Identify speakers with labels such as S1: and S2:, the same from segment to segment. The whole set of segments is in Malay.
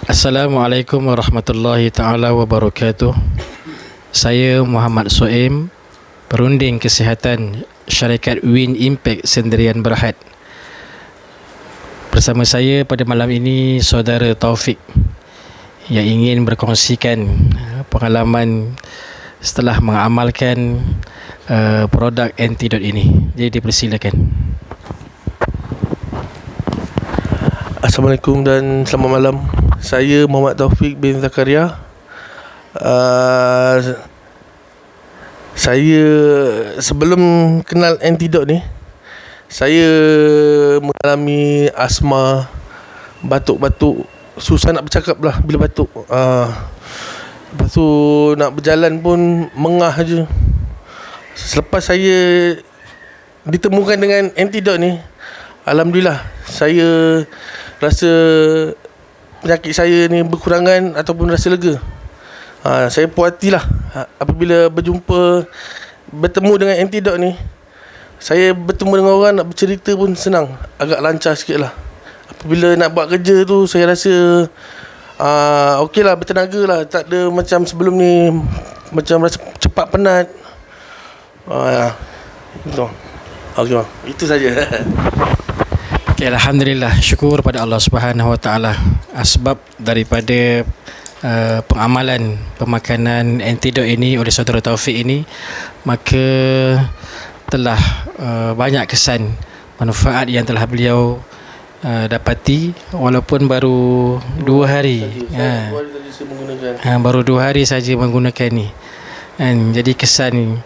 S1: Assalamualaikum warahmatullahi taala wabarakatuh. Saya Muhammad Soim, perunding kesihatan syarikat Win Impact Sendirian Berhad. Bersama saya pada malam ini saudara Taufik yang ingin berkongsikan pengalaman setelah mengamalkan produk antidot ini. Jadi dipersilakan.
S2: Assalamualaikum dan selamat malam. Saya Muhammad Taufik bin Zakaria. Saya sebelum kenal antidot ni, saya mengalami asma, batuk-batuk, susah nak bercakap lah bila batuk. Lepas tu nak berjalan pun mengah je. Selepas saya ditemukan dengan antidot ni, alhamdulillah saya rasa penyakit saya ni berkurangan ataupun rasa lega. Saya puas hatilah apabila bertemu dengan antidot ni. Saya bertemu dengan orang, nak bercerita pun senang, agak lancar sikit lah. Apabila nak buat kerja tu, saya rasa okey lah, bertenaga lah. Tak ada macam sebelum ni, macam rasa cepat penat. Itu. Okey, itu saja.
S1: Okay, Alhamdulillah, syukur pada Allah Subhanahu Wa Taala. Asbab daripada pengamalan pemakanan antidot ini oleh saudara Taufik ini, maka telah banyak kesan manfaat yang telah beliau dapati, walaupun baru 2 hari. Baru 2 hari saja menggunakan ni. Jadi kesan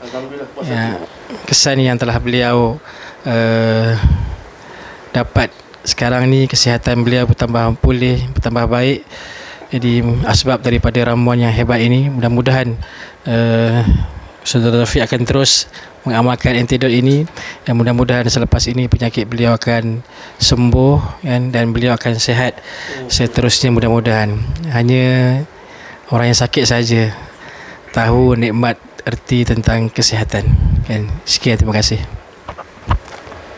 S1: yang telah beliau dapat sekarang ni, kesihatan beliau bertambah pulih, bertambah baik. Jadi asbab daripada ramuan yang hebat ini, mudah-mudahan saudara Taufik akan terus mengamalkan antidot ini, dan mudah-mudahan selepas ini penyakit beliau akan sembuh dan beliau akan sihat seterusnya, mudah-mudahan. Hanya orang yang sakit saja tahu nikmat erti tentang kesihatan. Sekian, terima kasih.